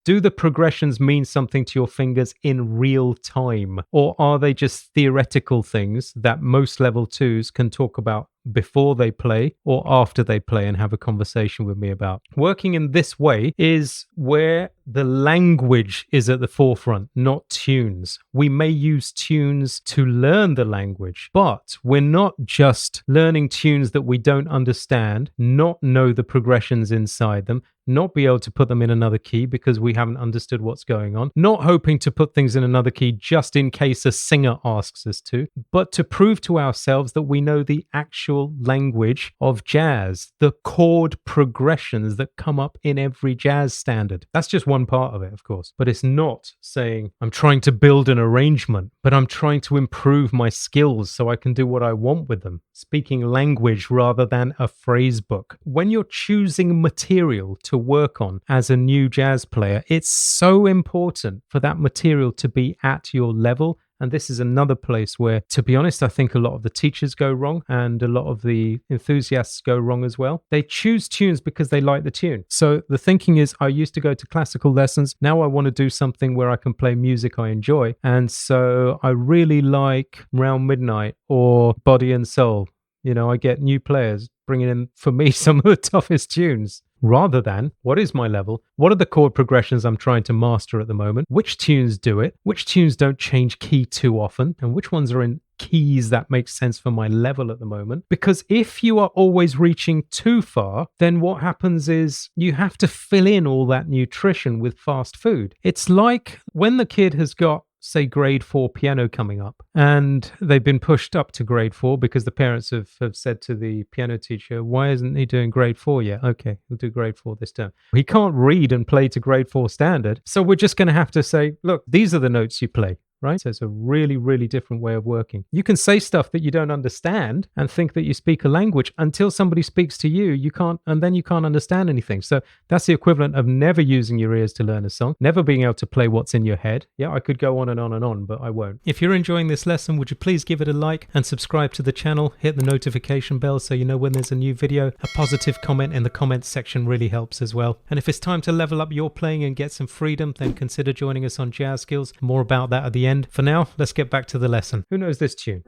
Do the progressions mean something to your fingers in real time? Or are they just theoretical things that most level twos can talk about before they play or after they play and have a conversation with me about? Working in this way is where the language is at the forefront, not tunes. We may use tunes to learn the language, but we're not just learning tunes that we don't understand, not know the progressions inside them, not be able to put them in another key because we haven't understood what's going on, not hoping to put things in another key just in case a singer asks us to, but to prove to ourselves that we know the actual language of jazz, the chord progressions that come up in every jazz standard. That's just one part of it, of course, but it's not saying I'm trying to build an arrangement, but I'm trying to improve my skills so I can do what I want with them. Speaking language rather than a phrase book. When you're choosing material to work on as a new jazz player, it's so important for that material to be at your level. And this is another place where, to be honest, I think a lot of the teachers go wrong and a lot of the enthusiasts go wrong as well. They choose tunes because they like the tune. So the thinking is, I used to go to classical lessons. Now I want to do something where I can play music I enjoy. And so I really like Round Midnight or Body and Soul. You know, I get new players bringing in, for me, some of the toughest tunes. Rather than, what is my level? What are the chord progressions I'm trying to master at the moment? Which tunes do it? Which tunes don't change key too often? And which ones are in keys that make sense for my level at the moment? Because if you are always reaching too far, then what happens is you have to fill in all that nutrition with fast food. It's like when the kid has got, say, grade 4 piano coming up and they've been pushed up to grade 4 because the parents have said to the piano teacher, why isn't he doing grade 4 yet? Okay, we'll do grade 4 this term. He can't read and play to grade 4 standard, so we're just going to have to say, look, these are the notes you play. Right? So it's a really, really different way of working. You can say stuff that you don't understand and think that you speak a language until somebody speaks to you, you can't, and then you can't understand anything. So that's the equivalent of never using your ears to learn a song, never being able to play what's in your head. Yeah, I could go on and on and on, but I won't. If you're enjoying this lesson, would you please give it a like and subscribe to the channel, hit the notification bell so you know when there's a new video. A positive comment in the comments section really helps as well. And if it's time to level up your playing and get some freedom, then consider joining us on Jazz Skills. More about that at the end. For now, let's get back to the lesson. Who knows this tune?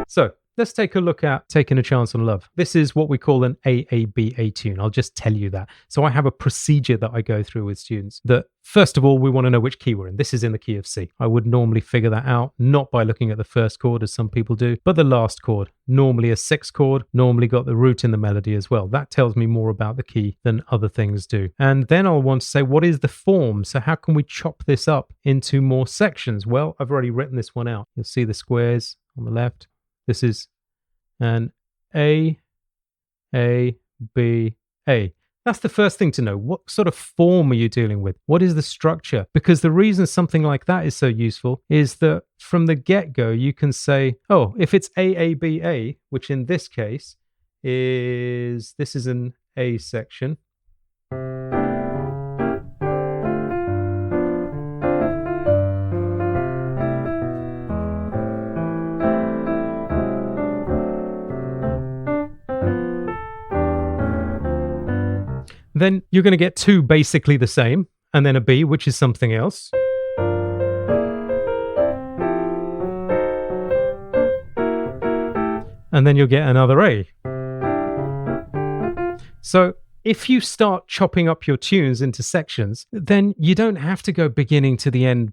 So, let's take a look at Taking a Chance on Love. This is what we call an AABA tune. I'll just tell you that. So I have a procedure that I go through with students that, first of all, we want to know which key we're in. This is in the key of C. I would normally figure that out, not by looking at the first chord as some people do, but the last chord. Normally a sixth chord, normally got the root in the melody as well. That tells me more about the key than other things do. And then I'll want to say, what is the form? So how can we chop this up into more sections? Well, I've already written this one out. You'll see the squares on the left. This is an A, B, A. That's the first thing to know. What sort of form are you dealing with? What is the structure? Because the reason something like that is so useful is that from the get-go, you can say, oh, if it's A, B, A, which in this case this is an A section. Then you're going to get two basically the same, and then a B, which is something else. And then you'll get another A. So if you start chopping up your tunes into sections, then you don't have to go beginning to the end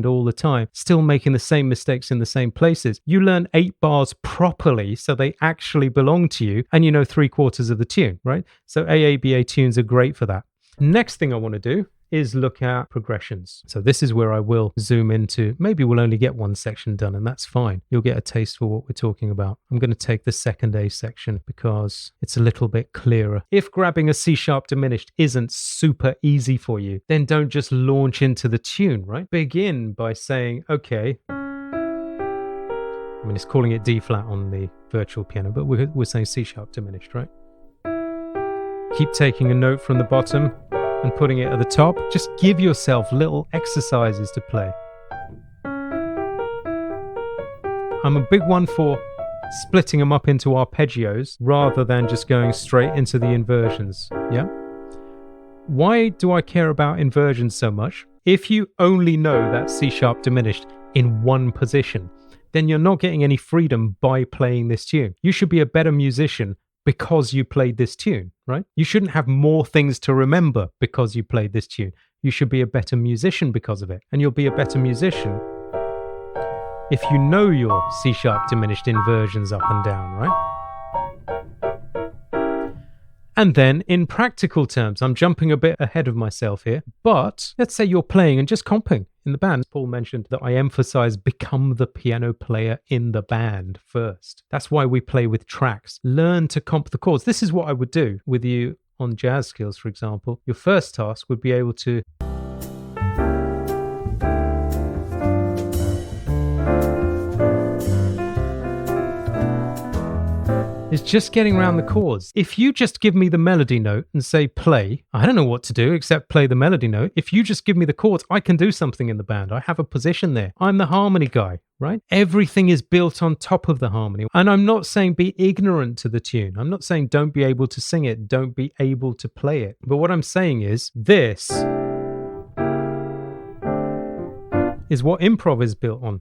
all the time, still making the same mistakes in the same places. You learn 8 bars properly so they actually belong to you, and you know 3/4 of the tune, right? So AABA tunes are great for that. Next thing I want to do is look at progressions. So this is where I will zoom into, maybe we'll only get one section done, and that's fine. You'll get a taste for what we're talking about. I'm going to take the second A section because it's a little bit clearer. If grabbing a C sharp diminished isn't super easy for you, then don't just launch into the tune, right? Begin by saying, okay, I mean, it's calling it D flat on the virtual piano, but we're saying C sharp diminished, right? Keep taking a note from the bottom and putting it at the top. Just give yourself little exercises to play. I'm a big one for splitting them up into arpeggios rather than just going straight into the inversions. Yeah? Why do I care about inversions so much? If you only know that C sharp diminished in one position, then you're not getting any freedom by playing this tune. You should be a better musician because you played this tune, right? You shouldn't have more things to remember because you played this tune. You should be a better musician because of it. And you'll be a better musician if you know your C sharp diminished inversions up and down, right? And then in practical terms, I'm jumping a bit ahead of myself here, but let's say you're playing and just comping in the band. Paul mentioned that I emphasize become the piano player in the band first. That's why we play with tracks. Learn to comp the chords. This is what I would do with you on jazz skills, for example. Your first task would be able to is just getting around the chords. If you just give me the melody note and say play, I don't know what to do except play the melody note. If you just give me the chords, I can do something in the band. I have a position there. I'm the harmony guy, right? Everything is built on top of the harmony. And I'm not saying be ignorant to the tune. I'm not saying don't be able to sing it, don't be able to play it. But what I'm saying is this is what improv is built on.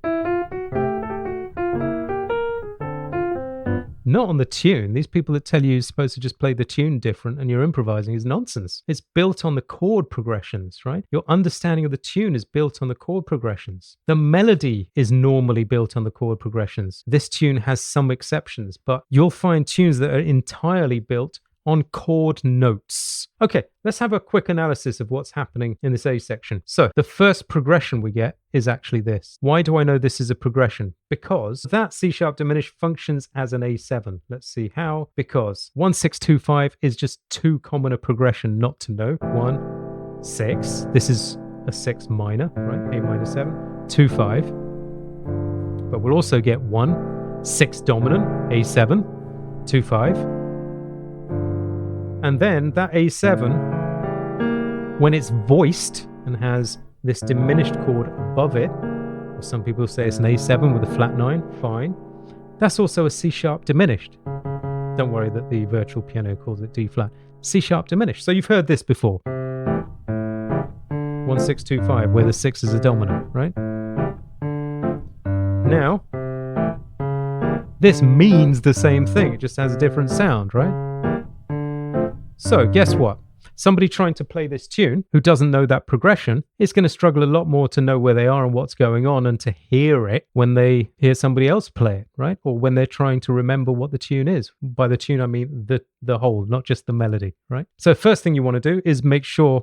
Not on the tune. These people that tell you you're supposed to just play the tune different and you're improvising is nonsense. It's built on the chord progressions, right? Your understanding of the tune is built on the chord progressions. The melody is normally built on the chord progressions. This tune has some exceptions, but you'll find tunes that are entirely built on chord notes. Okay, let's have a quick analysis of what's happening in this A section. So the first progression we get is actually this. Why do I know this is a progression? Because that C sharp diminished functions as an A7. Let's see how. Because 1-6-2-5 is just too common a progression not to know. 1, 6. This is a 6 minor, right? A minor 7. 2-5. But we'll also get 1, 6 dominant, A7, 2-5. And then that A7, when it's voiced and has this diminished chord above it, or some people say it's an A7 with a flat 9, fine. That's also a C sharp diminished. Don't worry that the virtual piano calls it D flat. C sharp diminished. So you've heard this before. 1-6-2-5, where the 6 is a dominant, right? Now, this means the same thing. It just has a different sound, right? So guess what? Somebody trying to play this tune who doesn't know that progression is going to struggle a lot more to know where they are and what's going on and to hear it when they hear somebody else play it, right? Or when they're trying to remember what the tune is. By the tune, I mean the whole, not just the melody, right? So first thing you want to do is make sure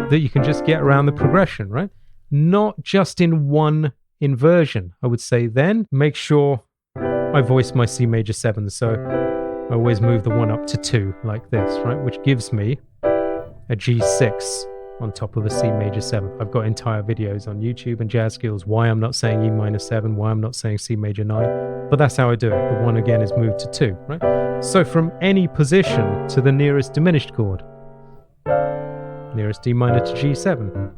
that you can just get around the progression, right? Not just in one inversion. I would say then make sure I voice my C major 7, so I always move the 1 up to 2 like this, right? Which gives me a G6 on top of a C major 7. I've got entire videos on YouTube and Jazz Skills why I'm not saying E minor 7, why I'm not saying C major 9, but that's how I do it. The 1 again is moved to 2, right? So from any position to the nearest diminished chord, nearest D minor to G7.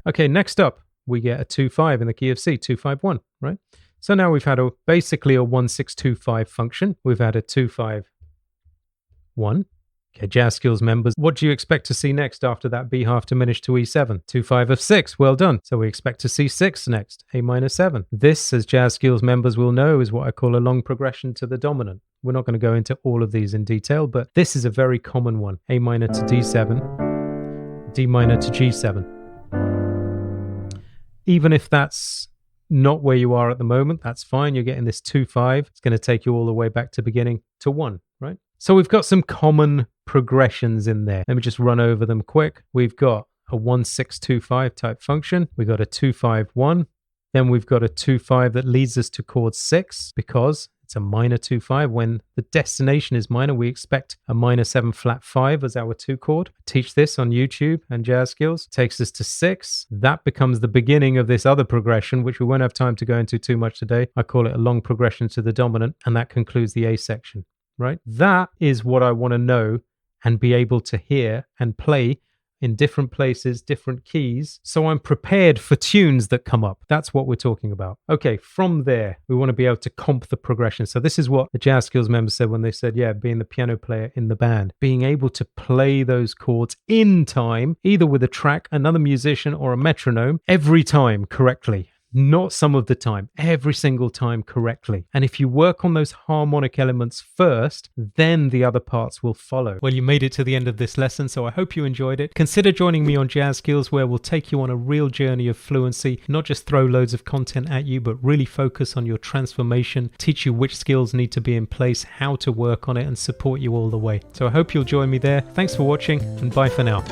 Okay, next up, we get a 2-5 in the key of C, 2-5-1, right? So now we've had basically a 1-6-2-5 function. We've had a 2-5-1. Okay, Jazz Skills members, what do you expect to see next after that B half diminished to E7? 2-5 of 6, well done. So we expect to see 6 next, A minor 7. This, as Jazz Skills members will know, is what I call a long progression to the dominant. We're not going to go into all of these in detail, but this is a very common one. A minor to D7, D minor to G7. Even if that's not where you are at the moment, that's fine. You're getting this 2-5. It's going to take you all the way back to beginning to 1, right? So we've got some common progressions in there. Let me just run over them quick. We've got a 1-6-2-5 type function. We've got a 2-5-1. Then we've got a 2-5 that leads us to chord 6 because It's a minor 2/5. When the destination is minor, we expect a minor 7 flat 5 as our 2 chord. I teach this on YouTube and Jazz Skills. Takes us to 6. That becomes the beginning of this other progression, which we won't have time to go into too much today. I call it a long progression to the dominant, and that concludes the A section, right? That is what I want to know and be able to hear and play in different places, different keys, so I'm prepared for tunes that come up. That's what we're talking about. Okay, from there, we want to be able to comp the progression. So this is what the Jazz Skills members said when they said, yeah, being the piano player in the band, being able to play those chords in time, either with a track, another musician, or a metronome, every time correctly. Not some of the time, every single time correctly. And if you work on those harmonic elements first, then the other parts will follow. Well, you made it to the end of this lesson, so I hope you enjoyed it. Consider joining me on Jazz Skills, where we'll take you on a real journey of fluency, not just throw loads of content at you, but really focus on your transformation, teach you which skills need to be in place, how to work on it, and support you all the way. So I hope you'll join me there. Thanks for watching, and bye for now.